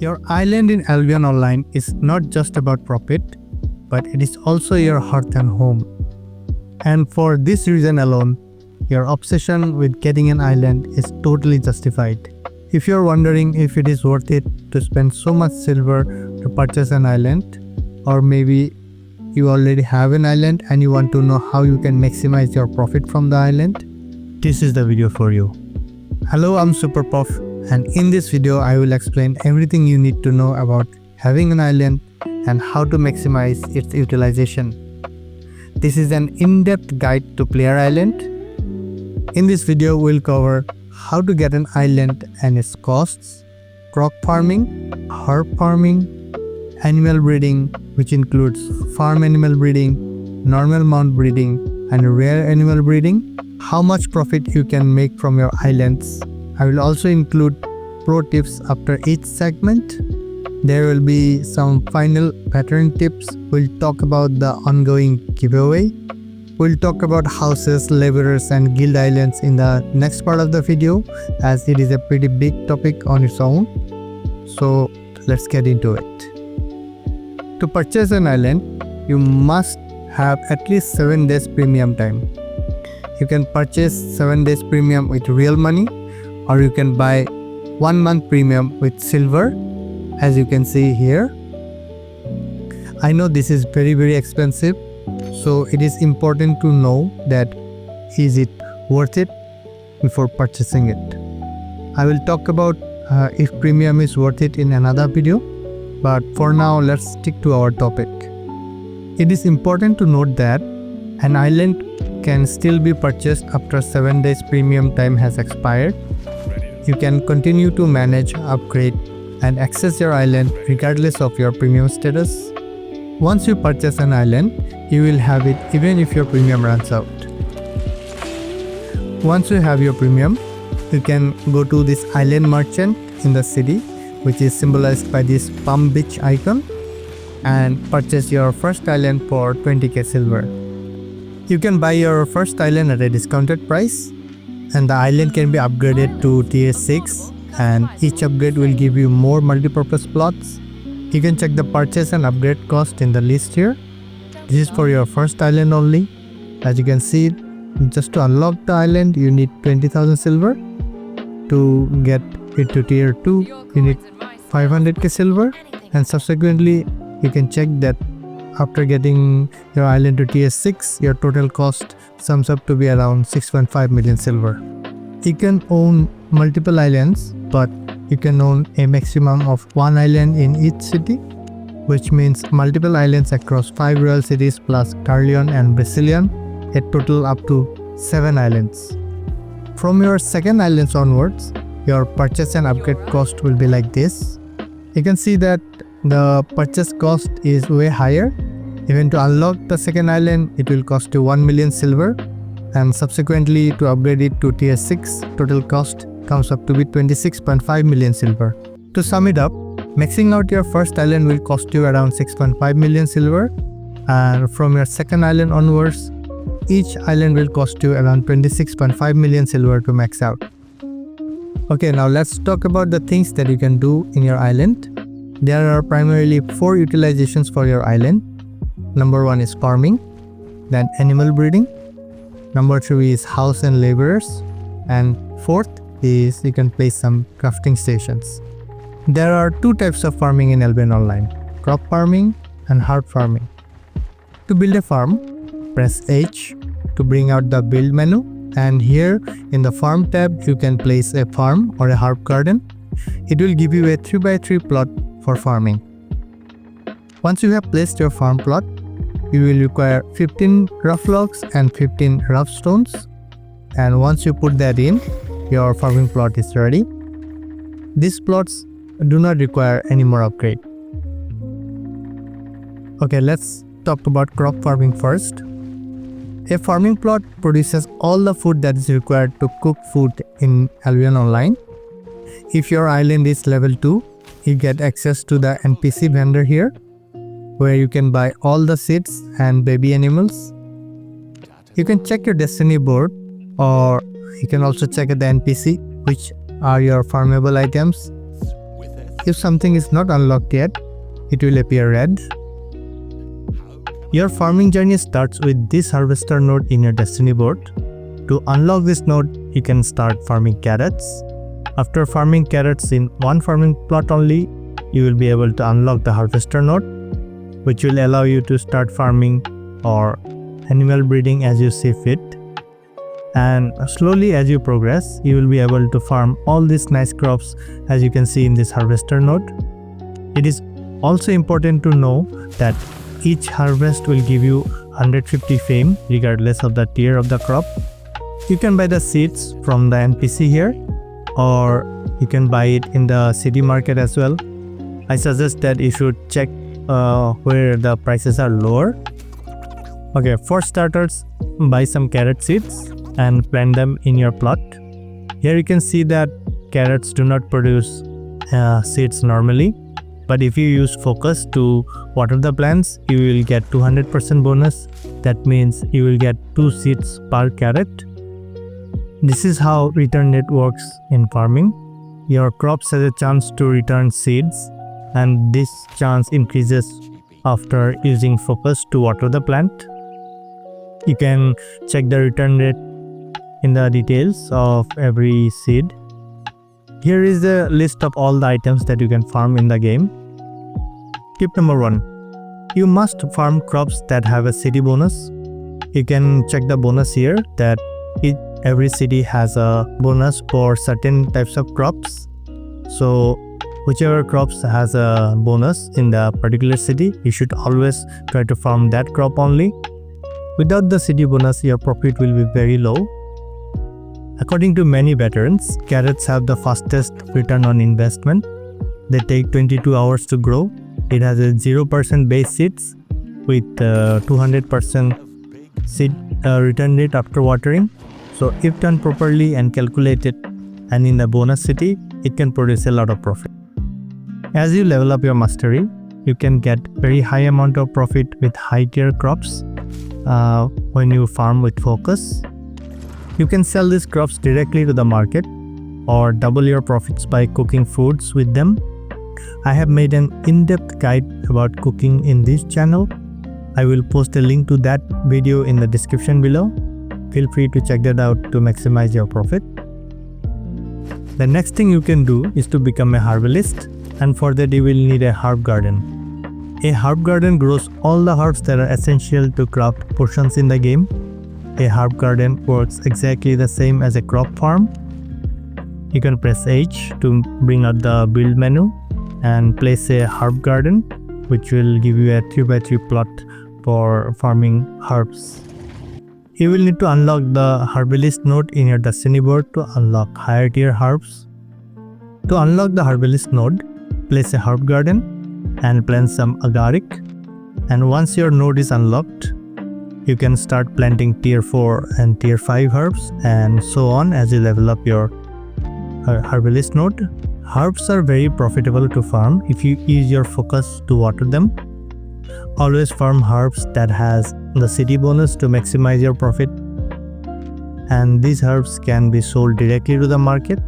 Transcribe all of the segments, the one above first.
Your island in Albion Online is not just about profit, but it is also your hearth and home. And for this reason alone, your obsession with getting an island is totally justified. If you're wondering if it is worth it to spend so much silver to purchase an island, or maybe you already have an island and you want to know how you can maximize your profit from the island, this is the video for you. Hello, I'm SuperPuff, and in this video I will explain everything you need to know about having an island and how to maximize its utilization. This is an in-depth guide to player island. In this video we'll cover how to get an island and its costs, crop farming, herb farming, animal breeding, which includes farm animal breeding, normal mount breeding, and rare animal breeding, how much profit you can make from your islands. I will also include pro tips after each segment. There will be some final pattern tips. We'll talk about the ongoing giveaway. We'll talk about houses, laborers, and guild islands in the next part of the video, as it is a pretty big topic on its own. So let's get into it. To purchase an island, you must have at least 7 days premium time. You can purchase 7 days premium with real money, or you can buy 1 month premium with silver, as you can see here. I know this is very expensive, so it is important to know that is it worth it before purchasing it. I will talk about if premium is worth it in another video, but for now let's stick to our topic. It is important to note that an island can still be purchased after 7 days premium time has expired. You can continue to manage, upgrade, and access your island regardless of your premium status. Once you purchase an island, you will have it even if your premium runs out. Once you have your premium, you can go to this island merchant in the city, which is symbolized by this Palm Beach icon, and purchase your first island for 20k silver. You can buy your first island at a discounted price, and the island can be upgraded to tier 6, and each upgrade will give you more multi-purpose plots. You can check the purchase and upgrade cost in the list here. This is for your first island only. As you can see, just to unlock the island you need 20,000 silver. To get it to tier 2 you need 500k silver, and subsequently you can check that after getting your island to tier 6, your total cost sums up to be around 6.5 million silver. You can own multiple islands, but you can own a maximum of 1 island in each city, which means multiple islands across 5 royal cities plus Carleon and Brazilian, a total up to 7 islands. From your second islands onwards, your purchase and upgrade cost will be like this. You can see that the purchase cost is way higher. Even to unlock the second island, it will cost you 1 million silver, and subsequently to upgrade it to tier 6, total cost comes up to be 26.5 million silver. To sum it up, maxing out your first island will cost you around 6.5 million silver, and from your second island onwards, each island will cost you around 26.5 million silver to max out. Okay, now let's talk about the things that you can do in your island. There are primarily 4 utilizations for your island. Number 1 is farming, then animal breeding. Number 3 is house and laborers, and 4th is you can place some crafting stations. There are 2 types of farming in Albion Online: crop farming and herb farming. To build a farm, press H to bring out the build menu, and here in the farm tab you can place a farm or a herb garden. It will give you a 3x3 plot for farming. Once you have placed your farm plot, you will require 15 rough logs and 15 rough stones, and once you put that in, your farming plot is ready. These plots do not require any more upgrade. Okay, let's talk about crop farming first. A farming plot produces all the food that is required to cook food in Albion Online. If your island is level 2, you get access to the NPC vendor here, where you can buy all the seeds and baby animals. You can check your destiny board, or you can also check at the NPC which are your farmable items. If something is not unlocked yet, it will appear red. Your farming journey starts with this harvester node in your destiny board. To unlock this node, you can start farming carrots. After farming carrots in one farming plot only, you will be able to unlock the harvester node, which will allow you to start farming or animal breeding as you see fit. And slowly as you progress, you will be able to farm all these nice crops as you can see in this harvester node. It is also important to know that each harvest will give you 150 fame regardless of the tier of the crop. You can buy the seeds from the NPC here, or you can buy it in the city market as well. I suggest that you should check where the prices are lower. Okay, for starters, buy some carrot seeds and plant them in your plot. Here you can see that carrots do not produce seeds normally, but if you use focus to water the plants, you will get 200% bonus. That means you will get 2 seeds per carrot. This is how return rate works in farming. Your crops has a chance to return seeds, and this chance increases after using focus to water the plant. You can check the return rate in the details of every seed. Here is the list of all the items that you can farm in the game. Tip number 1. You must farm crops that have a city bonus. You can check the bonus here that every city has a bonus for certain types of crops. So whichever crops has a bonus in the particular city, you should always try to farm that crop only. Without the city bonus, your profit will be very low. According to many veterans, carrots have the fastest return on investment. They take 22 hours to grow. It has a 0% base seeds with 200% seed return rate after watering. So if done properly and calculated and in the bonus city, it can produce a lot of profit. As you level up your mastery, you can get very high amount of profit with high tier crops when you farm with focus. You can sell these crops directly to the market or double your profits by cooking foods with them. I have made an in-depth guide about cooking in this channel. I will post a link to that video in the description below. Feel free to check that out to maximize your profit. The next thing you can do is to become a herbalist, and for that you will need a herb garden. A herb garden grows all the herbs that are essential to craft potions in the game. A herb garden works exactly the same as a crop farm. You can press H to bring out the build menu and place a herb garden, which will give you a 3x3 plot for farming herbs. You will need to unlock the herbalist node in your destiny board to unlock higher tier herbs. To unlock the herbalist node, place a herb garden and plant some agaric. And once your node is unlocked, you can start planting tier 4 and tier 5 herbs and so on as you level up your herbalist node. Herbs are very profitable to farm if you use your focus to water them. Always farm herbs that has the city bonus to maximize your profit. And these herbs can be sold directly to the market,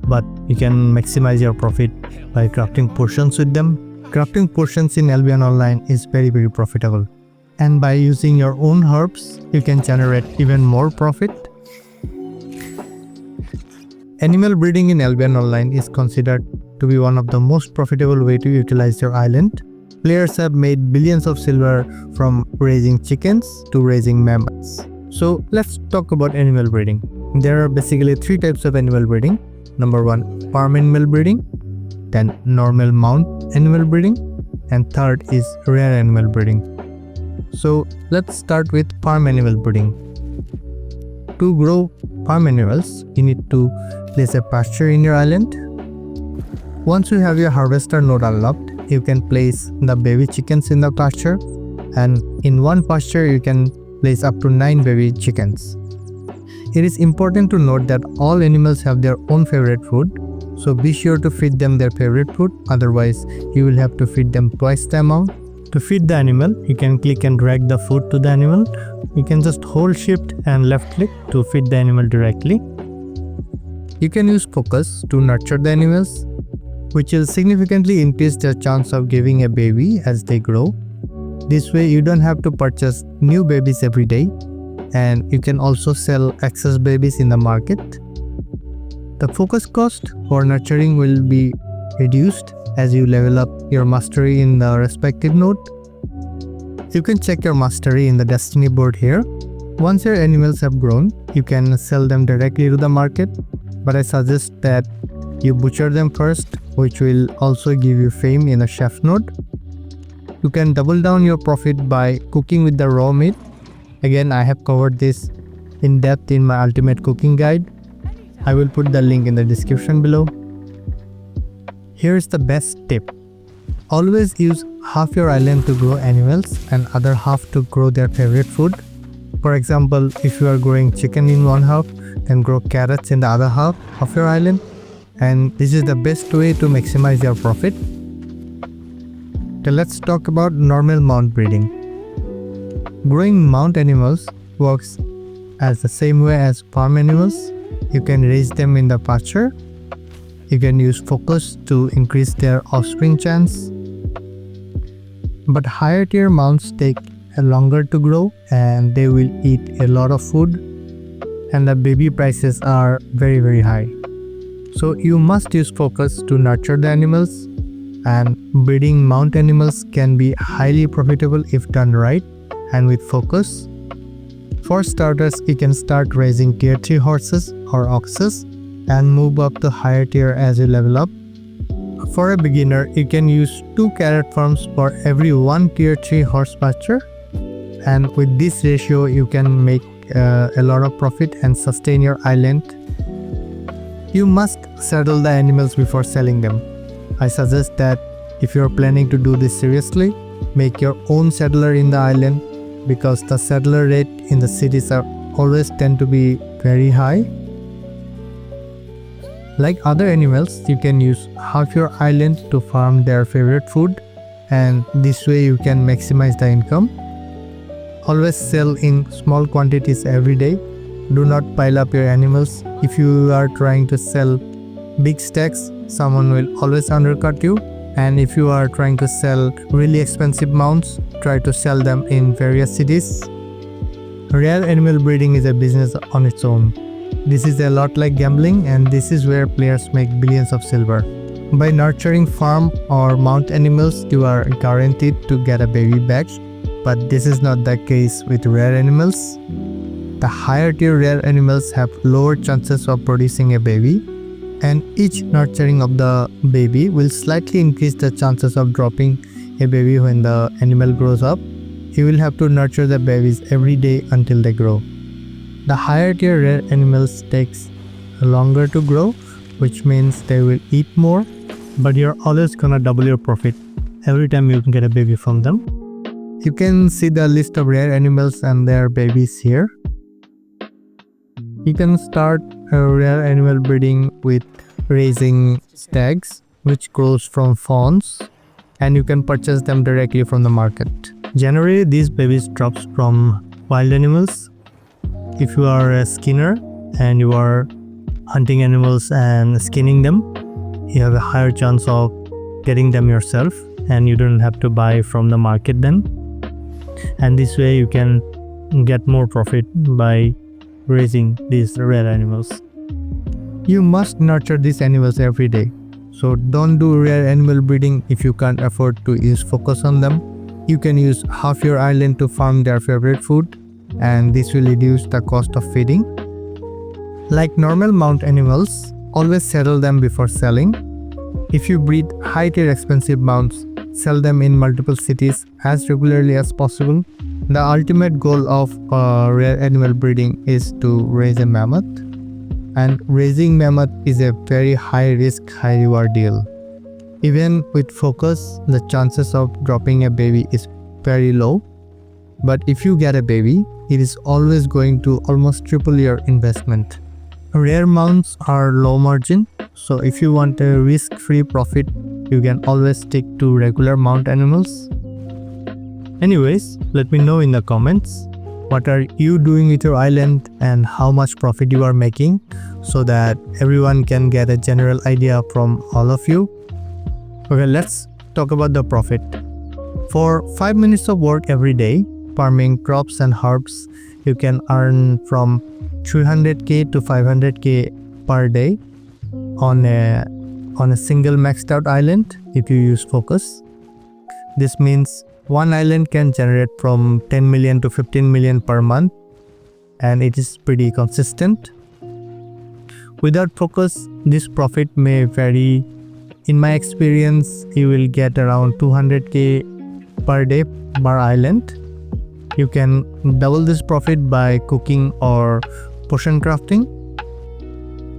but you can maximize your profit by crafting potions with them. Crafting potions in Albion Online is very profitable. And by using your own herbs, you can generate even more profit. Animal breeding in Albion Online is considered to be one of the most profitable way to utilize your island. Players have made billions of silver from raising chickens to raising mammoths. So let's talk about animal breeding. There are basically 3 types of animal breeding. Number 1, farm animal breeding, then normal mount animal breeding, and third is rare animal breeding. So let's start with farm animal breeding. To grow farm animals, you need to place a pasture in your island. Once you have your harvester node unlocked, you can place the baby chickens in the pasture, and in one pasture you can place up to 9 baby chickens. It is important to note that all animals have their own favorite food, so be sure to feed them their favorite food, otherwise you will have to feed them twice the amount. To feed the animal, you can click and drag the food to the animal. You can just hold shift and left click to feed the animal directly. You can use focus to nurture the animals. which will significantly increase their chance of giving a baby as they grow. This way you don't have to purchase new babies every day, and you can also sell excess babies in the market. The focus cost for nurturing will be reduced as you level up your mastery in the respective node. You can check your mastery in the destiny board here. Once your animals have grown, you can sell them directly to the market, but I suggest that you butcher them first, which will also give you fame in the chef node. You can double down your profit by cooking with the raw meat. Again, I have covered this in depth in my ultimate cooking guide. I will put the link in the description below. Here's the best tip. Always use half your island to grow animals and other half to grow their favorite food. For example, if you are growing chicken in one half, then grow carrots in the other half of your island, and this is the best way to maximize your profit. So let's talk about normal mount breeding. Growing mount animals works as the same way as farm animals. You can raise them in the pasture. You can use focus to increase their offspring chance. But higher tier mounts take longer to grow and they will eat a lot of food, and the baby prices are very high. So you must use focus to nurture the animals, and breeding mount animals can be highly profitable if done right and with focus. For starters, you can start raising tier 3 horses or oxes and move up to higher tier as you level up. For a beginner, you can use 2 carrot farms for every 1 tier 3 horse pasture, and with this ratio you can make a lot of profit and sustain your island. You must saddle the animals before selling them. I suggest that if you are planning to do this seriously, make your own saddler in the island, because the saddler rate in the cities are always tend to be very high. Like other animals, you can use half your island to farm their favorite food, and this way you can maximize the income. Always sell in small quantities every day. Do not pile up your animals. If you are trying to sell big stacks, someone will always undercut you. And if you are trying to sell really expensive mounts, try to sell them in various cities. Rare animal breeding is a business on its own. This is a lot like gambling, and this is where players make billions of silver. By nurturing farm or mount animals, you are guaranteed to get a baby back, but this is not the case with rare animals. The higher tier rare animals have lower chances of producing a baby, and each nurturing of the baby will slightly increase the chances of dropping a baby when the animal grows up. You will have to nurture the babies every day until they grow. The higher tier rare animals takes longer to grow, which means they will eat more, but you're always gonna double your profit every time you can get a baby from them. You can see the list of rare animals and their babies here. You can start a rare animal breeding with raising stags, which grows from fawns, and you can purchase them directly from the market. Generally, these babies drops from wild animals. If you are a skinner and you are hunting animals and skinning them, you have a higher chance of getting them yourself, and you don't have to buy from the market then. And this way you can get more profit by raising these rare animals. You must nurture these animals every day. So don't do rare animal breeding if you can't afford to use focus on them. You can use half your island to farm their favorite food, and this will reduce the cost of feeding. Like normal mount animals, always saddle them before selling. If you breed high tier expensive mounts, sell them in multiple cities as regularly as possible. The ultimate goal of rare animal breeding is to raise a mammoth, and raising mammoth is a very high risk, high reward deal. Even with focus, the chances of dropping a baby is very low, but if you get a baby, it is always going to almost triple your investment. Rare mounts are low margin, so if you want a risk-free profit, you can always stick to regular mount animals. Anyways, let me know in the comments what are you doing with your island and how much profit you are making, so that everyone can get a general idea from all of you. Okay, let's talk about the profit. For 5 minutes of work every day, farming crops and herbs, you can earn from 300k to 500k per day on a single maxed out island if you use focus. This means one island can generate from 10 million to 15 million per month, and it is pretty consistent. Without focus, this profit may vary. In my experience, you will get around 200k per day per island. You can double this profit by cooking or potion crafting.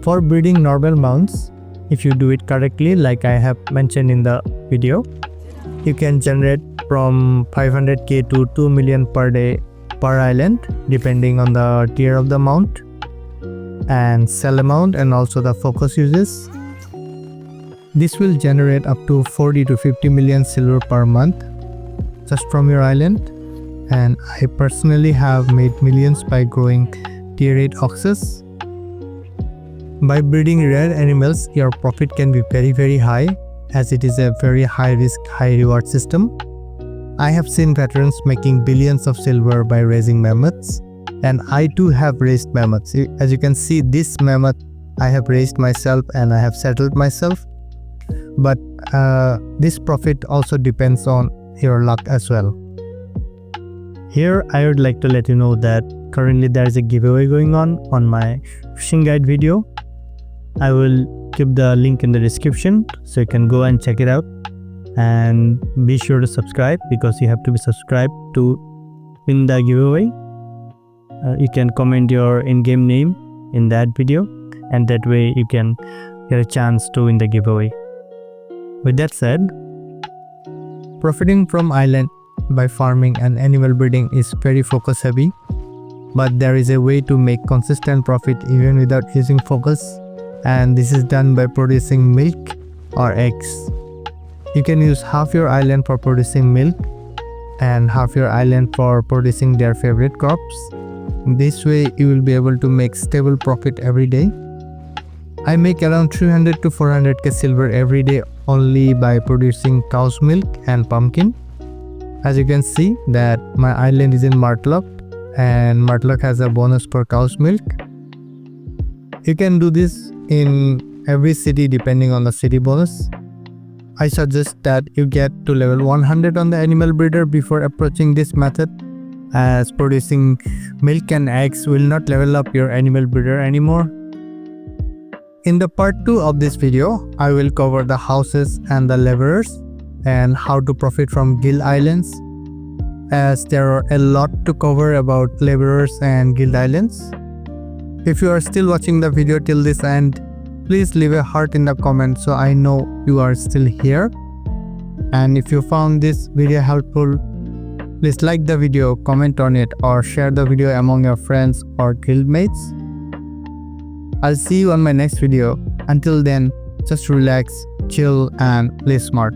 For breeding normal mounts, if you do it correctly, like I have mentioned in the video, you can generate from 500k to 2 million per day per island, depending on the tier of the mount and sell amount and also the focus uses. This will generate up to 40 to 50 million silver per month just from your island, and I personally have made millions by growing tier 8 oxes. By breeding rare animals, your profit can be very high, as it is a very high risk, high reward system. I have seen veterans making billions of silver by raising mammoths, and I too have raised mammoths. As you can see, this mammoth I have raised myself and I have settled myself. But this profit also depends on your luck as well. Here I would like to let you know that currently there is a giveaway going on my fishing guide video. I will keep the link in the description so you can go and check it out, and be sure to subscribe because you have to be subscribed to win the giveaway. You can comment your in-game name in that video, and that way you can get a chance to win the giveaway. With that said, profiting from island by farming and animal breeding is very focus heavy, but there is a way to make consistent profit even without using focus, and this is done by producing milk or eggs. You can use half your island for producing milk and half your island for producing their favorite crops. This way you will be able to make stable profit every day. I make around 300 to 400k silver every day only by producing cow's milk and pumpkin. As you can see that my island is in Martlock, and Martlock has a bonus for cow's milk. You can do this in every city depending on the city bonus. I suggest that you get to level 100 on the animal breeder before approaching this method, as producing milk and eggs will not level up your animal breeder anymore. In the part 2 of this video, I will cover the houses and the laborers and how to profit from guild islands, as there are a lot to cover about laborers and guild islands. If you are still watching the video till this end, please leave a heart in the comments so I know you are still here. And if you found this video helpful, please like the video, comment on it, or share the video among your friends or guildmates. I'll see you on my next video. Until then, just relax, chill, and play smart.